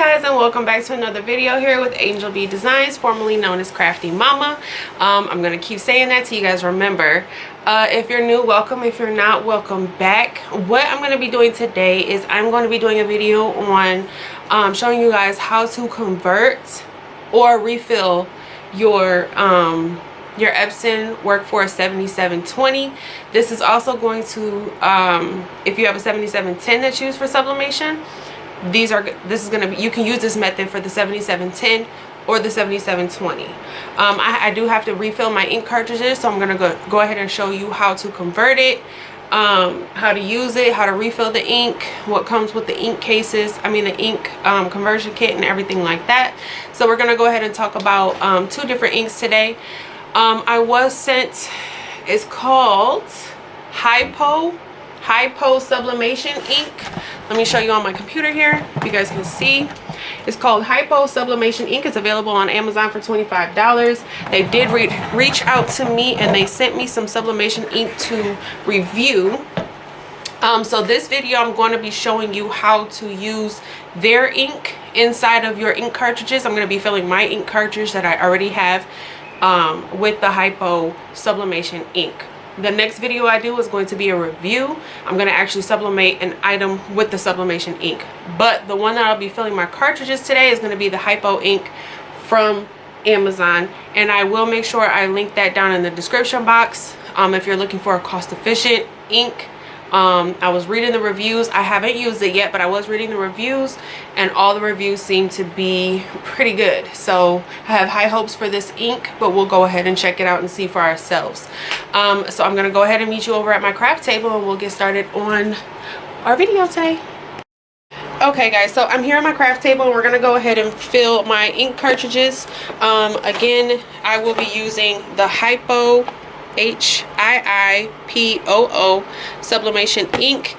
guys, and welcome back to another video here with Angel B Designs, formerly known as Crafty Mama. I'm gonna keep saying that till you guys remember. If you're new, welcome. If you're not, welcome back. What I'm gonna be doing today is I'm going to be doing a video on showing you guys how to convert or refill your Epson Workforce 7720. This is also going to, if you have a 7710 that's used for sublimation, this is going to be, you can use this method for the 7710 or the 7720. I do have to refill my ink cartridges, so I'm going to go ahead and show you how to convert it, how to use it, how to refill the ink, what comes with the ink cases, the ink conversion kit and everything like that. So we're going to go ahead and talk about two different inks today. I was sent, it's called Hypo Sublimation ink. Let me show you on my computer here, you guys can see. It's called Hypo Sublimation ink. It's available on Amazon for $25. They did reach out to me and they sent me some sublimation ink to review. So this video I'm going to be showing you how to use their ink inside of your ink cartridges. I'm going to be filling my ink cartridge that I already have with the Hypo Sublimation ink. The next video I do is going to be a review. I'm going to actually sublimate an item with the sublimation ink. But the one that I'll be filling my cartridges today is going to be the Hypo ink from Amazon. And I will make sure I link that down in the description box if you're looking for a cost-efficient ink. I was reading the reviews. I haven't used it yet, but I was reading the reviews and all the reviews seem to be pretty good. So I have high hopes for this ink, but we'll go ahead and check it out and see for ourselves. So I'm going to go ahead and meet you over at my craft table and we'll get started on our video today. Okay guys, so I'm here at my craft table and we're going to go ahead and fill my ink cartridges. Again, I will be using the Hypo HIIPOO sublimation ink.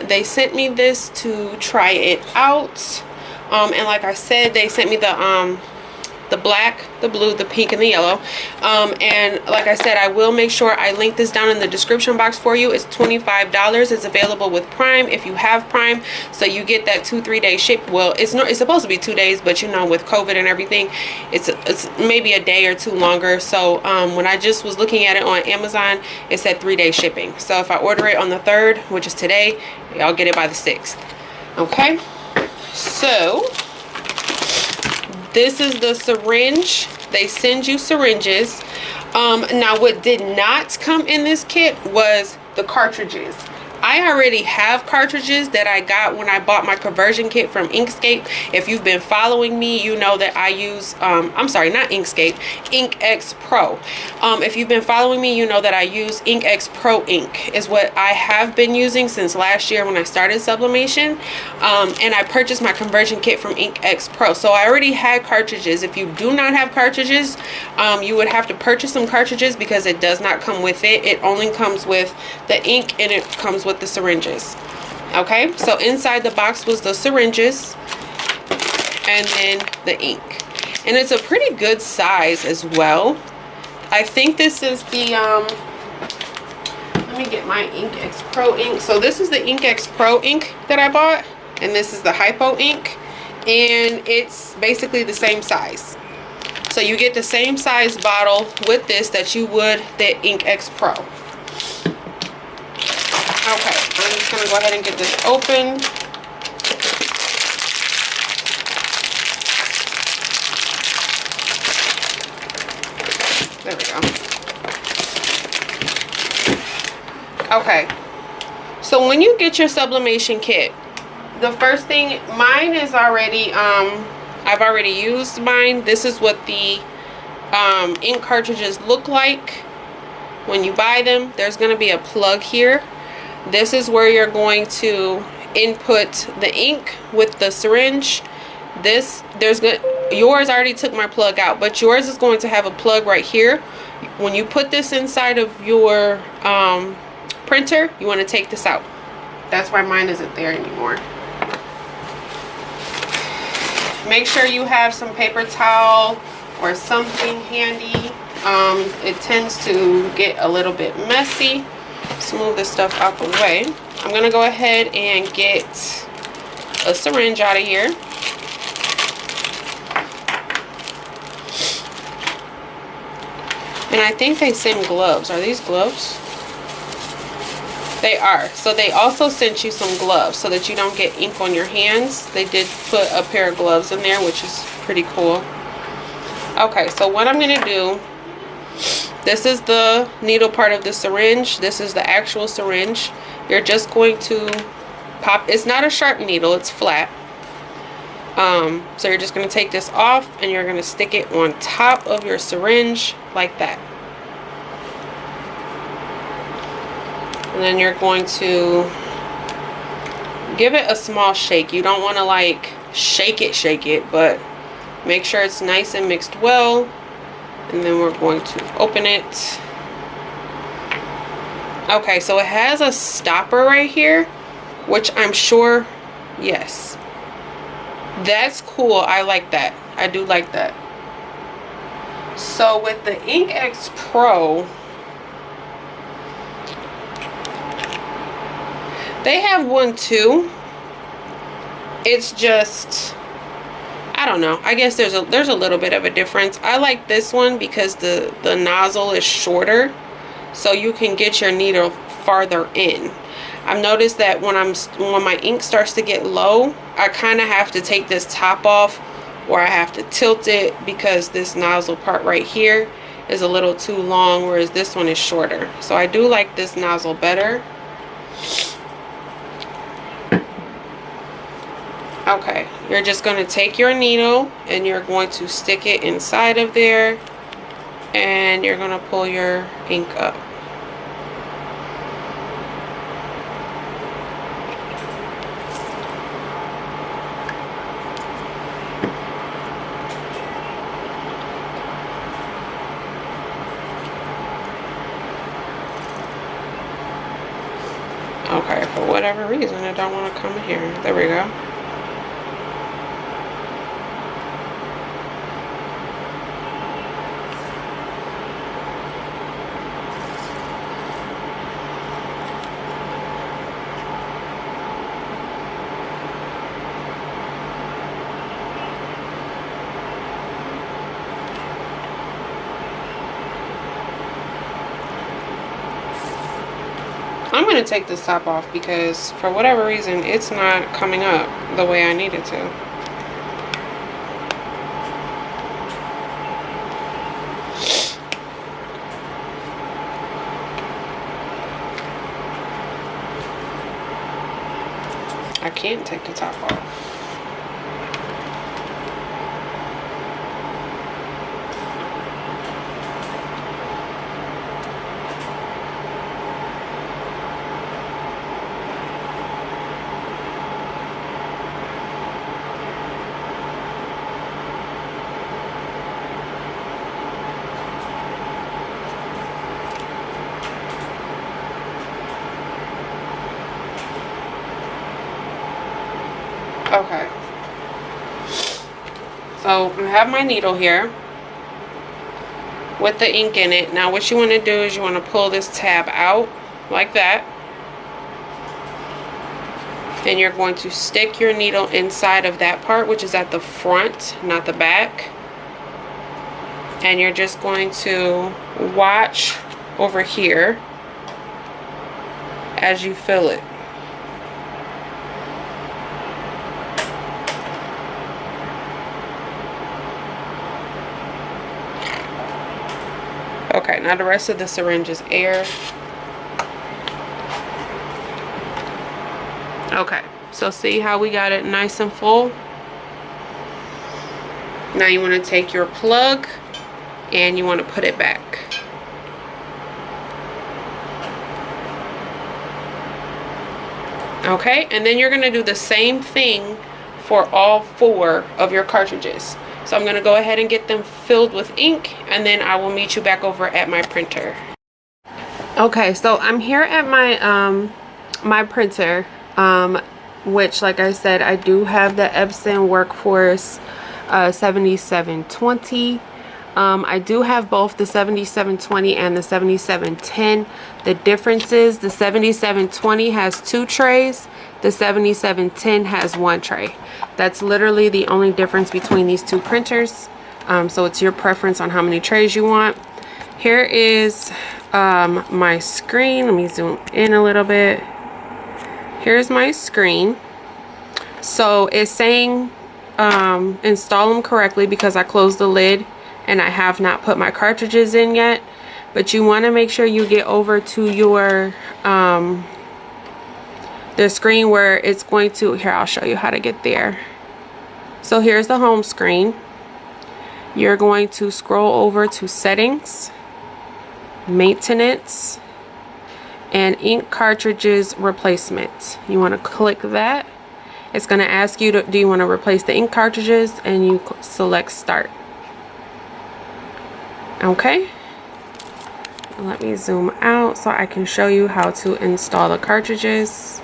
They sent me this to try it out, and like I said, they sent me the black, the blue, the pink, and the yellow. And like I said, I will make sure I link this down in the description box for you. It's $25. It's available with Prime if you have Prime, so you get that 2-3 day ship. Well, it's supposed to be 2 days, but you know, with COVID and everything, it's maybe a day or two longer. So when I just was looking at it on Amazon, it said 3-day shipping. So if I order it on the 3rd, which is today, I'll get it by the 6th. Okay, so this is the syringe. They send you syringes. Now what did not come in this kit was the cartridges. I already have cartridges that I got when I bought my conversion kit from Inkscape. If you've been following me, you know that I use, I'm sorry, not Inkscape, InkX Pro. If you've been following me, you know that I use InkX Pro ink is what I have been using since last year when I started sublimation. And I purchased my conversion kit from InkX Pro. So I already had cartridges. If you do not have cartridges, you would have to purchase some cartridges because it does not come with it. It only comes with the ink and it comes with the syringes. Okay, so inside the box was the syringes and then the ink, and it's a pretty good size as well. I think this is the let me get my InkX Pro ink. So this is the InkX Pro ink that I bought, and this is the Hypo ink, and it's basically the same size. So you get the same size bottle with this that you would the InkX Pro. Okay, I'm just going to go ahead and get this open. There we go. Okay, so when you get your sublimation kit, the first thing, mine is already, I've already used mine. This is what the ink cartridges look like when you buy them. There's going to be a plug here. This is where you're going to input the ink with the syringe. Yours already took my plug out, but yours is going to have a plug right here. When you put this inside of your printer, you want to take this out. That's why mine isn't there anymore. Make sure you have some paper towel or something handy. It tends to get a little bit messy. Smooth this stuff out the way. I'm gonna go ahead and get a syringe out of here. And I think they send gloves. Are these gloves? They are. So they also sent you some gloves so that you don't get ink on your hands. They did put a pair of gloves in there, which is pretty cool. Okay, so what I'm going to do, this is the needle part of the syringe. This is the actual syringe. You're just going to pop. It's not a sharp needle, it's flat. So you're just going to take this off and you're going to stick it on top of your syringe like that. And then you're going to give it a small shake. You don't want to like shake it, but make sure it's nice and mixed well. And then we're going to open it. Okay, so it has a stopper right here, which I'm sure, yes. That's cool. I like that. I do like that. So with the InkX Pro, they have one too. It's just, I don't know. I guess there's a little bit of a difference. I like this one because the nozzle is shorter, so you can get your needle farther in. I've noticed that when my ink starts to get low, I kind of have to take this top off, or I have to tilt it because this nozzle part right here is a little too long, whereas this one is shorter. So I do like this nozzle better. Okay, you're just going to take your needle and you're going to stick it inside of there, and you're going to pull your ink up. Okay, for whatever reason, I don't want to come here. There we go. I'm going to take this top off because for whatever reason it's not coming up the way I need it to. I can't take the top off. Okay, so I have my needle here with the ink in it. Now what you want to do is you want to pull this tab out like that, and you're going to stick your needle inside of that part, which is at the front, not the back, and you're just going to watch over here as you fill it. Okay, now the rest of the syringe is air. Okay, so see how we got it nice and full? Now you want to take your plug and you want to put it back. Okay, and then you're going to do the same thing for all 4 of your cartridges. So I'm going to go ahead and get them filled with ink, and then I will meet you back over at my printer. Okay, so I'm here at my my printer, which, like I said, I do have the Epson Workforce 7720. I do have both the 7720 and the 7710. The difference is the 7720 has 2 trays. The 7710 has 1 tray. That's literally the only difference between these 2 printers. So it's your preference on how many trays you want. Here is my screen. Let me zoom in a little bit. Here's my screen. So it's saying install them correctly because I closed the lid and I have not put my cartridges in yet. But you want to make sure you get over to your the screen where it's going to, here, I'll show you how to get there. So here's the home screen. You're going to scroll over to settings, maintenance, and ink cartridges replacement. You want to click that. It's going to ask you, do you want to replace the ink cartridges, and you select start. Okay. Let me zoom out so I can show you how to install the cartridges.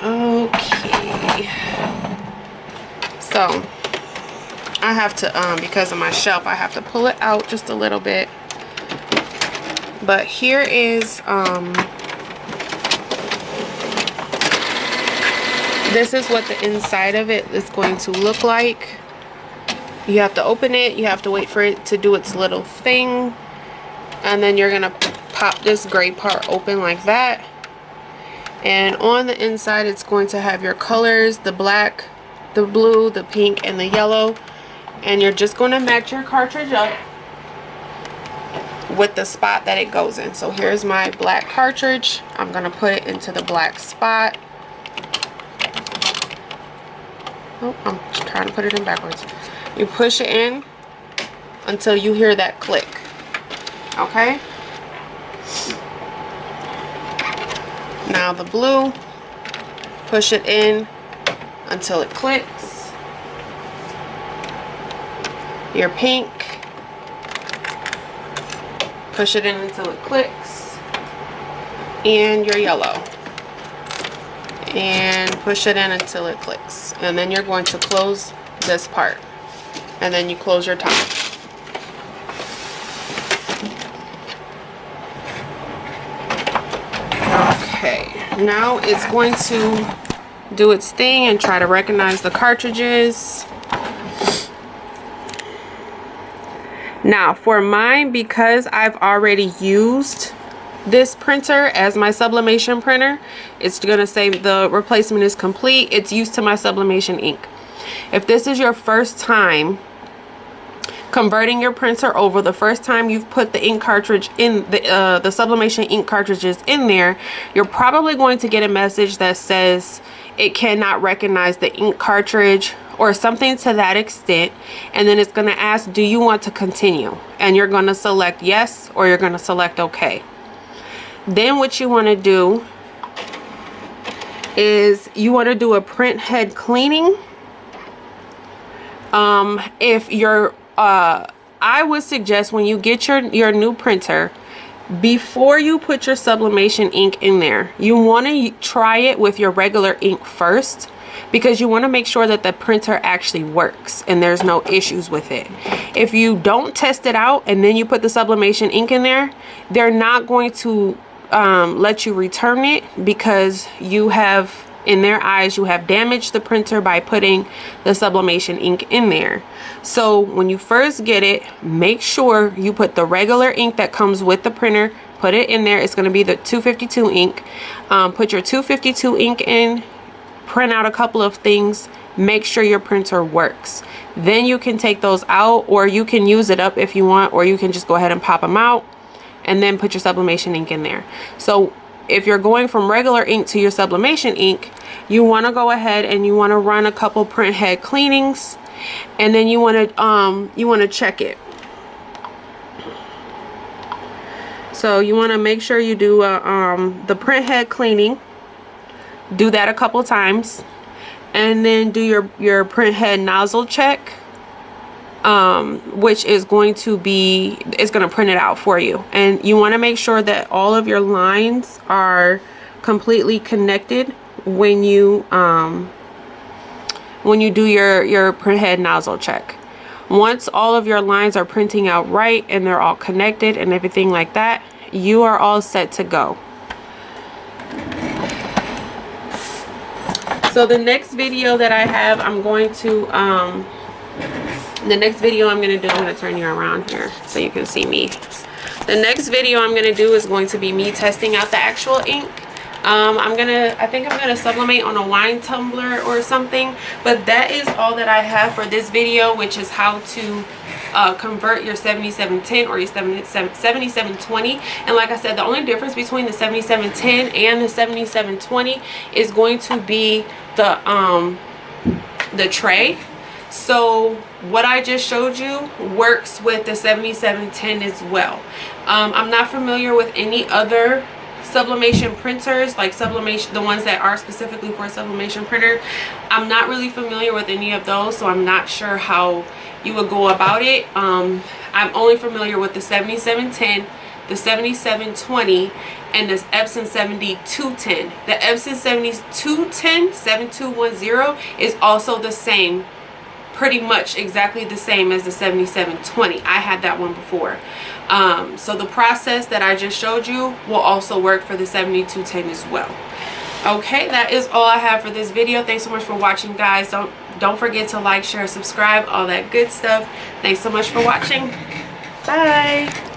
Okay. So I have to, because of my shelf, I have to pull it out just a little bit. But here is, this is what the inside of it is going to look like. You have to open it, you have to wait for it to do its little thing, and then you're gonna pop this gray part open like that. And on the inside it's going to have your colors, the black, the blue, the pink, and the yellow. And you're just going to match your cartridge up with the spot that it goes in. So here's my black cartridge. I'm going to put it into the black spot. Oh, I'm trying to put it in backwards. You push it in until you hear that click. Okay? Now the blue, push it in until it clicks. Your pink, push it in until it clicks. And your yellow, and push it in until it clicks. And then you're going to close this part, and then you close your top. Okay, now it's going to do its thing and try to recognize the cartridges. Now for mine, because I've already used this printer as my sublimation printer, it's gonna say the replacement is complete. It's used to my sublimation ink. If this is your first time converting your printer over, the first time you've put the ink cartridge in, the sublimation ink cartridges in there, you're probably going to get a message that says it cannot recognize the ink cartridge or something to that extent, and then it's going to ask, do you want to continue? And you're going to select yes, or you're going to select okay. Then what you want to do is you want to do a print head cleaning. If you're I would suggest when you get your new printer, before you put your sublimation ink in there, you want to try it with your regular ink first, because you want to make sure that the printer actually works and there's no issues with it. If you don't test it out and then you put the sublimation ink in there, they're not going to let you return it, because you have, in their eyes, you have damaged the printer by putting the sublimation ink in there. So when you first get it, make sure you put the regular ink that comes with the printer, put it in there. It's going to be the 252 ink. Put your 252 ink in, print out a couple of things, make sure your printer works. Then you can take those out, or you can use it up if you want, or you can just go ahead and pop them out and then put your sublimation ink in there. So if you're going from regular ink to your sublimation ink, you want to go ahead and you want to run a couple print head cleanings, and then you want to check it. So you want to make sure you do the print head cleaning. Do that a couple times, and then do your print head nozzle check, which is going to be, it's going to print it out for you. And you want to make sure that all of your lines are completely connected when you do your print head nozzle check. Once all of your lines are printing out right and they're all connected and everything like that, you are all set to go. So the next video that I have, I'm going to the next video I'm going to turn you around here so you can see me. The next video I'm going to do is going to be me testing out the actual ink. I think I'm gonna sublimate on a wine tumbler or something, but that is all that I have for this video, which is how to convert your 7710 or your 7720. And like I said, the only difference between the 7710 and the 7720 is going to be the tray. So what I just showed you works with the 7710 as well. I'm not familiar with any other sublimation printers, like Sublimation, the ones that are specifically for a sublimation printer. I'm not really familiar with any of those, so I'm not sure how you would go about it. I'm only familiar with the 7710, the 7720, and this Epson 7210. The Epson 7210 7210 is also the same, pretty much exactly the same as the 7720. I had that one before. So the process that I just showed you will also work for the 7210 as well. Okay, that is all I have for this video. Thanks so much for watching, guys. Don't forget to like, share, subscribe, all that good stuff. Thanks so much for watching. Bye.